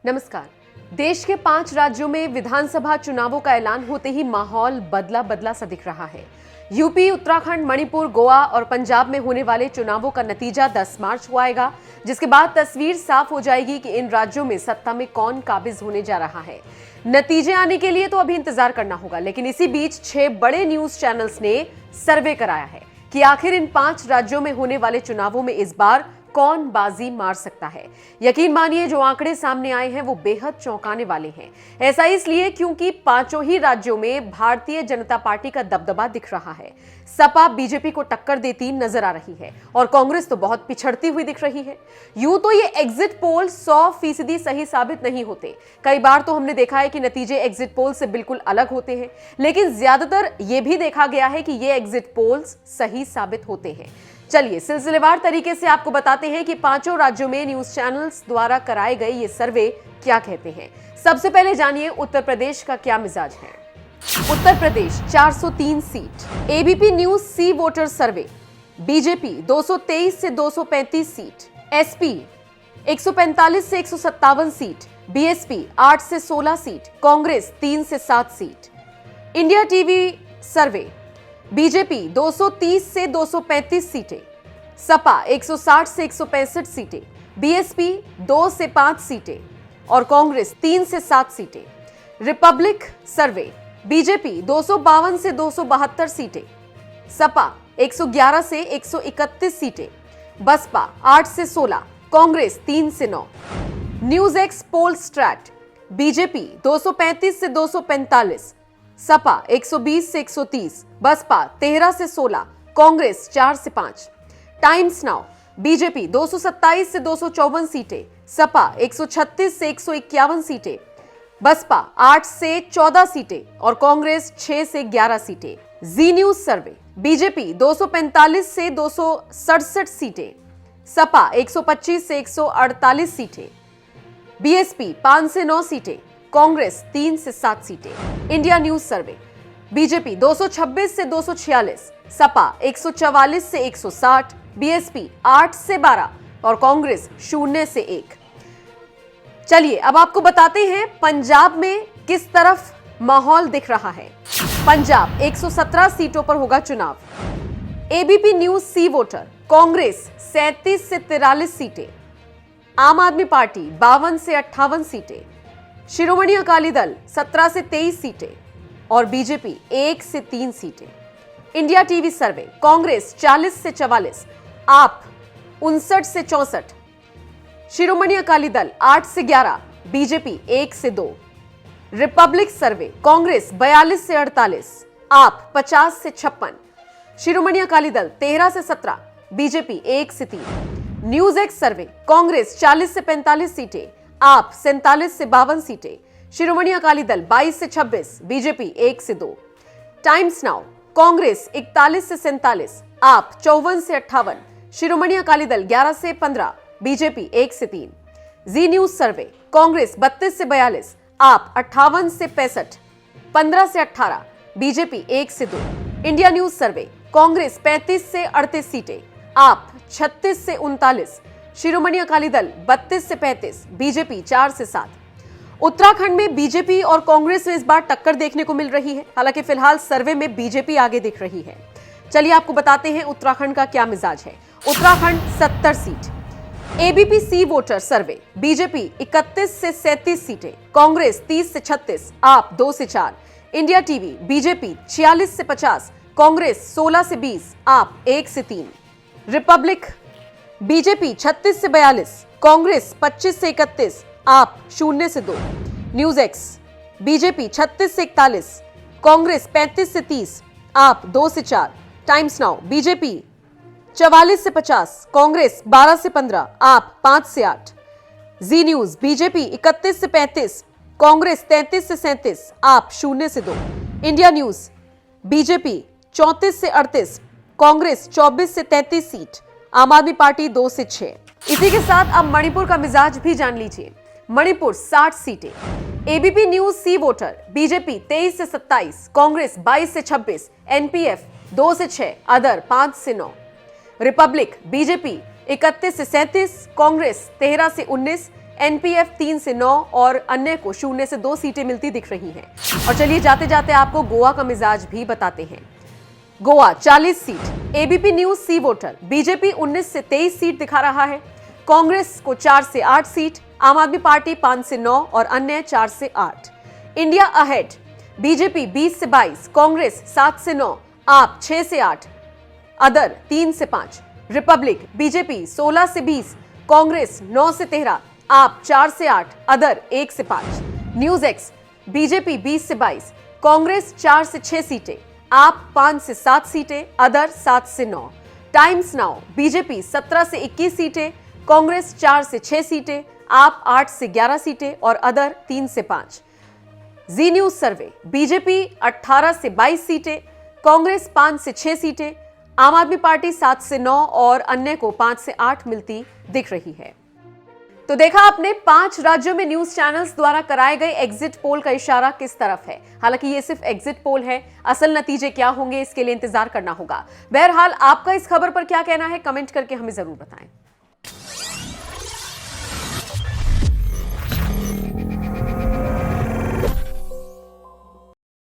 नमस्कार। देश के 5 राज्यों में विधानसभा चुनावों का ऐलान होते ही माहौल बदला बदला सा दिख रहा है। यूपी, उत्तराखंड, मणिपुर, गोवा और पंजाब में होने वाले चुनावों का नतीजा 10 मार्च को आएगा, जिसके बाद तस्वीर साफ हो जाएगी कि इन राज्यों में सत्ता में कौन काबिज होने जा रहा है। नतीजे आने के लिए तो अभी इंतजार करना होगा, लेकिन इसी बीच 6 बड़े न्यूज चैनल्स ने सर्वे कराया है कि आखिर इन 5 राज्यों में होने वाले चुनावों में इस बार कौन बाजी मार सकता है। यकीन मानिए, जो आंकड़े सामने आए हैं वो बेहद चौंकाने वाले हैं। ऐसा इसलिए क्योंकि पांचों ही राज्यों में भारतीय जनता पार्टी का दबदबा दिख रहा है। सपा बीजेपी को टक्कर देती नजर आ रही है और कांग्रेस तो बहुत पिछड़ती हुई दिख रही है। यूं तो ये एग्जिट पोल 100% सही साबित नहीं होते। कई बार तो हमने देखा है कि नतीजे एग्जिट पोल से बिल्कुल अलग होते हैं, लेकिन ज्यादातर ये भी देखा गया है कि ये एग्जिट पोल्स सही साबित होते हैं। चलिए सिलसिलेवार तरीके से आपको बताते हैं कि पांचों राज्यों में न्यूज चैनल्स द्वारा कराए गए ये सर्वे क्या कहते हैं। सबसे पहले जानिए उत्तर प्रदेश का क्या मिजाज है। Uttar Pradesh 403 seat, ABP news सी वोटर सर्वे, बीजेपी 223 से 235 सीट, एसपी 145 से 157 सीट, बीएसपी 8 से 16 सीट, कांग्रेस 3 से 7 सीट। इंडिया टीवी सर्वे, बीजेपी 230 से 235 सीटें, सपा 160 से 165 सीटें, बीएसपी 2 से 5 सीटें और कांग्रेस 3 से 7 सीटें। रिपब्लिक सर्वे, बीजेपी 252 से 272 सीटें, सपा 111 से 131 सीटें, बसपा 8 से 16, कांग्रेस 3 से 9। न्यूज एक्स पोल स्ट्रैट, बीजेपी 235 से 245, सपा 120 से 130, बसपा 13 से 16, कांग्रेस 4 से 5। टाइम्स नाउ, बीजेपी 227 से 254 सीटें, सपा 136 से 151 सीटें, बसपा 8 से 14 सीटें और कांग्रेस 6 से 11 सीटें। जी न्यूज सर्वे, बीजेपी 245 से 267 सीटें, सपा 125 से 148 सीटें, बीएसपी 5 से 9 सीटें, कांग्रेस 3 से 7 सीटें। इंडिया न्यूज सर्वे, बीजेपी 226 से 246, सपा 144 से 160, बीएसपी 8 से 12 और कांग्रेस 0 से 1। चलिए अब आपको बताते हैं पंजाब में किस तरफ माहौल दिख रहा है। पंजाब 117 सीटों पर होगा चुनाव। एबीपी न्यूज सी वोटर, कांग्रेस 37 से 43 सीटें, आम आदमी पार्टी 52 से 58 सीटें, शिरोमणि अकाली दल 17 से 23 सीटें और बीजेपी 1 से 3 सीटें। इंडिया टीवी सर्वे, कांग्रेस 40 से 44, आप 59 से 64, शिरोमणि अकाली दल 8 से 11, बीजेपी 1 से 2। रिपब्लिक सर्वे, कांग्रेस 42 से 48, आप 50 से 56, शिरोमणि अकाली दल 13 से 17, बीजेपी 1 से 3। न्यूज एक्स सर्वे, कांग्रेस 40 से 45 सीटें, आप 47 से 52 सीटें, शिरोमणि अकाली दल 22 से 26, बीजेपी 1 से 2। टाइम्स नाउ, कांग्रेस 41 से 47, आप 54 से 58, शिरोमणि अकाली दल 11 से 15, बीजेपी 1 से 3। जी न्यूज सर्वे, कांग्रेस 32 से 42, आप 58 से 65, 15 से 18, बीजेपी 1 से 2। इंडिया न्यूज सर्वे, कांग्रेस 35 से 38 सीटें, आप 36 से 39, शिरोमणि अकाली दल 32 से 35, बीजेपी 4 से 7। उत्तराखंड में बीजेपी और कांग्रेस में इस बार टक्कर देखने को मिल रही है। हालांकि फिलहाल सर्वे में बीजेपी आगे दिख रही है। चलिए आपको बताते हैं उत्तराखंड का क्या मिजाज है। उत्तराखंड 70 सीट, एबीपी सी वोटर सर्वे, बीजेपी 31 से 37 सीटें, कांग्रेस 30 से 36, आप 2 से 4। इंडिया टीवी, बीजेपी 46 से 50, कांग्रेस 16 से 20, आप 1 से 3। रिपब्लिक, बीजेपी 36 से 42, कांग्रेस 25 से 31, आप 0 से 2। न्यूज एक्स, बीजेपी 36 से 41, कांग्रेस 35 से 30, आप 2 से 4। टाइम्स नाउ, बीजेपी 44 से 50, कांग्रेस 12 से 15, आप 5 से 8। जी न्यूज, बीजेपी 31 से 35, कांग्रेस 33 से 37, आप 0 से 2। इंडिया न्यूज, बीजेपी 34 से 38, कांग्रेस 24 से 33 सीट, आम आदमी पार्टी 2 से 6। इसी के साथ अब मणिपुर का मिजाज भी जान लीजिए। मणिपुर 60 सीटें, एबीपी न्यूज सी वोटर, बीजेपी 23 से 27, कांग्रेस 22 से 26, एनपीएफ 2 से 6, अदर 5 से 9। रिपब्लिक, बीजेपी 31 से 37, कांग्रेस 13 से 19, एनपीएफ 3 से 9 और अन्य को 0 से 2 सीटें मिलती दिख रही हैं। और चलिए जाते जाते आपको गोवा का मिजाज भी बताते हैं। गोवा 40 सीट, एबीपी न्यूज सी वोटर। बीजेपी 19 से 23 सीट दिखा रहा है। कांग्रेस को 4 से 8 सीट, आम आदमी पार्टी 5 से 9 और अन्य 4 से 8। इंडिया अहेड, बीजेपी 20 से 22, कांग्रेस 7 से 9, आप 6 से 8, अदर 3 से 5। रिपब्लिक, बीजेपी 16 से 20, कांग्रेस 9 से 13, आप 4 से 8, अदर 1 से 5। न्यूज एक्स, बीजेपी 20 से 22, कांग्रेस 4 से 6 सीटें, आप 5 से 7 सीटें, अदर 7 से 9। टाइम्स नाउ, बीजेपी 17 से 21 सीटें, कांग्रेस 4 से 6 सीटें, आप 8 से 11 सीटें और अदर 3 से 5। जी न्यूज सर्वे, बीजेपी 18 से 22 सीटें, कांग्रेस 5 से 6 सीटें, आम आदमी पार्टी 7 से 9 और अन्य को 5 से 8 मिलती दिख रही है। तो देखा आपने 5 राज्यों में न्यूज चैनल्स द्वारा कराए गए एग्जिट पोल का इशारा किस तरफ है। हालांकि ये सिर्फ एग्जिट पोल है, असल नतीजे क्या होंगे इसके लिए इंतजार करना होगा। बहरहाल आपका इस खबर पर क्या कहना है, कमेंट करके हमें जरूर बताएं।